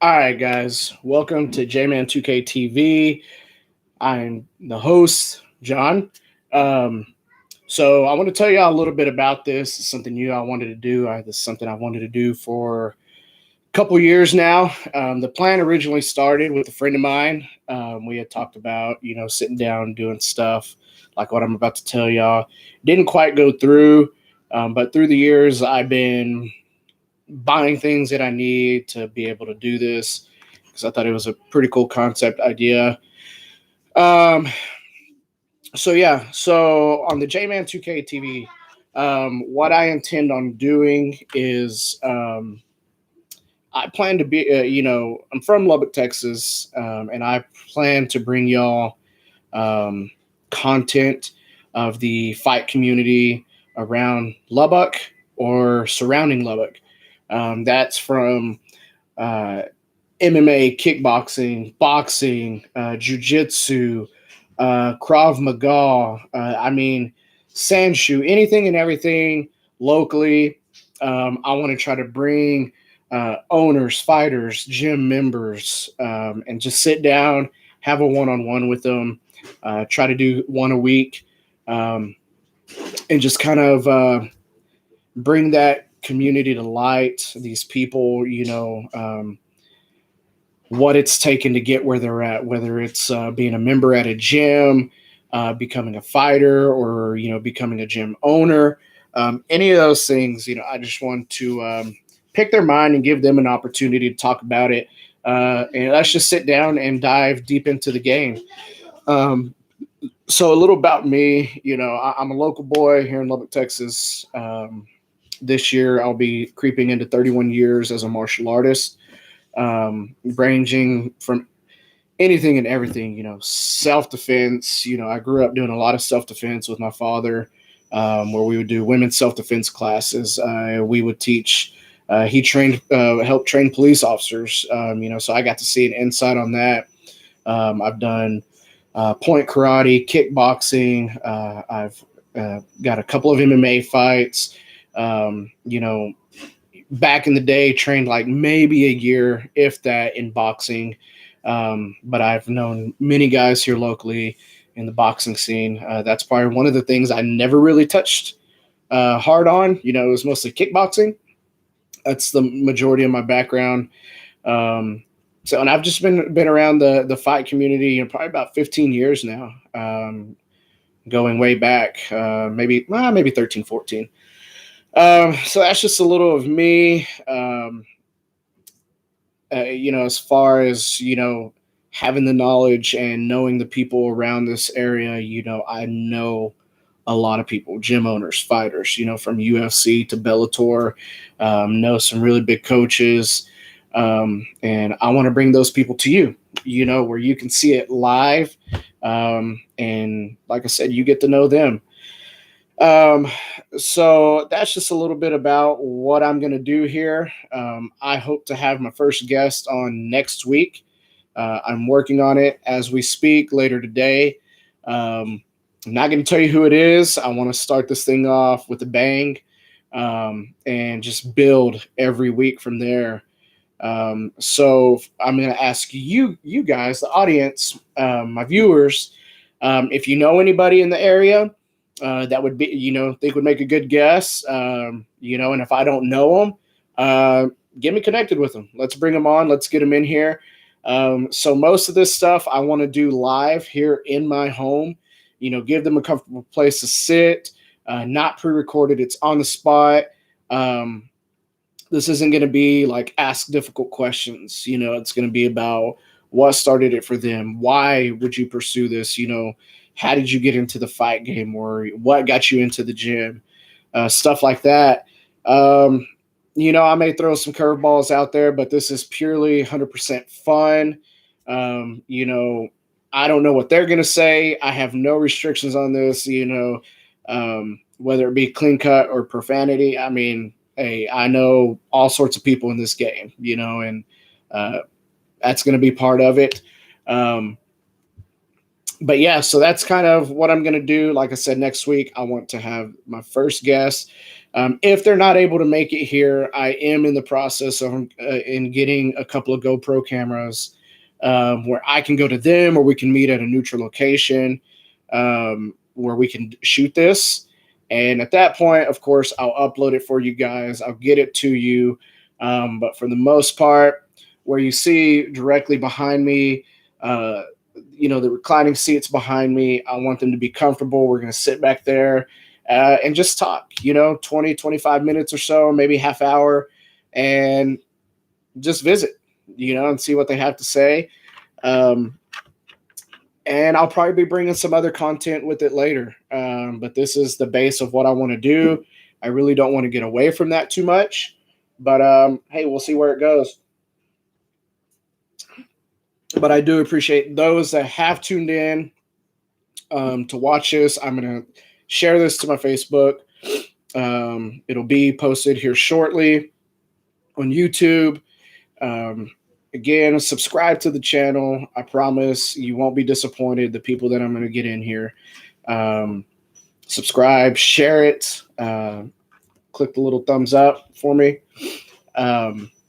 All right, guys, welcome to JMan2k TV. I'm the host, John. Um, so I want to tell you all a little bit about this. It's something new I wanted to do. This is something I wanted to do for a couple years now. The plan originally started with a friend of mine. We had talked about, sitting down, doing stuff like what I'm about to tell y'all. Didn't quite go through, but through the years, I've been buying things that I need to be able to do this because I thought it was a pretty cool concept idea. Um, so on the JMan2k TV, what I intend on doing is I plan to be, I'm from Lubbock, Texas, and I plan to bring y'all um, content of the fight community around Lubbock or surrounding Lubbock. That's from uh, MMA, kickboxing, boxing, jujitsu, Krav Maga. Sandshoe, anything and everything locally. I want to try to bring owners, fighters, gym members, and just sit down, have a one-on-one with them. Try to do one a week, um, and just kind of bring that community to light. These people, what it's taken to get where they're at, whether it's being a member at a gym, becoming a fighter, or becoming a gym owner. Any of those things, I just want to pick their mind and give them an opportunity to talk about it. And let's just sit down and dive deep into the game. Um, so a little about me, I'm a local boy here in Lubbock, Texas. This year, I'll be creeping into 31 years as a martial artist, ranging from anything and everything, self defense. I grew up doing a lot of self defense with my father, where we would do women's self defense classes. We would teach, he trained, helped train police officers, so I got to see an insight on that. I've done point karate, kickboxing. I've got a couple of MMA fights. Back in the day, trained like maybe a year, if that, in boxing. But I've known many guys here locally in the boxing scene. That's probably one of the things I never really touched hard on. It was mostly kickboxing. That's the majority of my background. And I've just been around the fight community, probably about 15 years now, going way back, maybe 13, 14. So that's just a little of me. As far as, having the knowledge and knowing the people around this area, I know a lot of people, gym owners, fighters, from UFC to Bellator, know some really big coaches. And I want to bring those people to you, where you can see it live. And like I said, you get to know them. Um, so that's just a little bit about what I'm going to do here. I hope to have my first guest on next week. I'm working on it as we speak later today. I'm not going to tell you who it is. I want to start this thing off with a bang, and just build every week from there. So I'm going to ask you guys, the audience, my viewers, if you know anybody in the area that would be, think would make a good guess, and if I don't know them, get me connected with them. Let's bring them on. Let's get them in here. So most of this stuff I want to do live here in my home, give them a comfortable place to sit, not pre-recorded. It's on the spot. This isn't going to be like ask difficult questions. It's going to be about what started it for them. Why would you pursue this? How did you get into the fight game, or what got you into the gym? Stuff like that. I may throw some curveballs out there, but this is purely 100% fun. I don't know what they're going to say. I have no restrictions on this, whether it be clean cut or profanity. Hey, I know all sorts of people in this game, and that's going to be part of it. But yeah, so that's kind of what I'm going to do. Like I said, next week, I want to have my first guest. If they're not able to make it here, I am in the process of in getting a couple of GoPro cameras where I can go to them, or we can meet at a neutral location where we can shoot this. And at that point, of course, I'll upload it for you guys. I'll get it to you. But for the most part, where you see directly behind me, the reclining seats behind me, I want them to be comfortable. We're going to sit back there and just talk, 20, 25 minutes or so, maybe half hour, and just visit, and see what they have to say. And I'll probably be bringing some other content with it later. But this is the base of what I want to do. I really don't want to get away from that too much. But hey, we'll see where it goes. But I do appreciate those that have tuned in to watch this. I'm going to share this to my Facebook. It'll be posted here shortly on YouTube. Again, subscribe to the channel. I promise you won't be disappointed. The people that I'm going to get in here. Subscribe, share it, click the little thumbs up for me.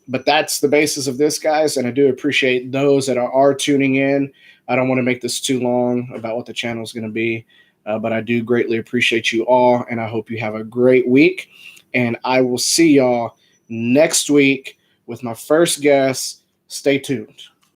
But that's the basis of this, guys, and I do appreciate those that are tuning in. I don't want to make this too long about what the channel is going to be, but I do greatly appreciate you all, and I hope you have a great week. And I will see y'all next week with my first guest. Stay tuned.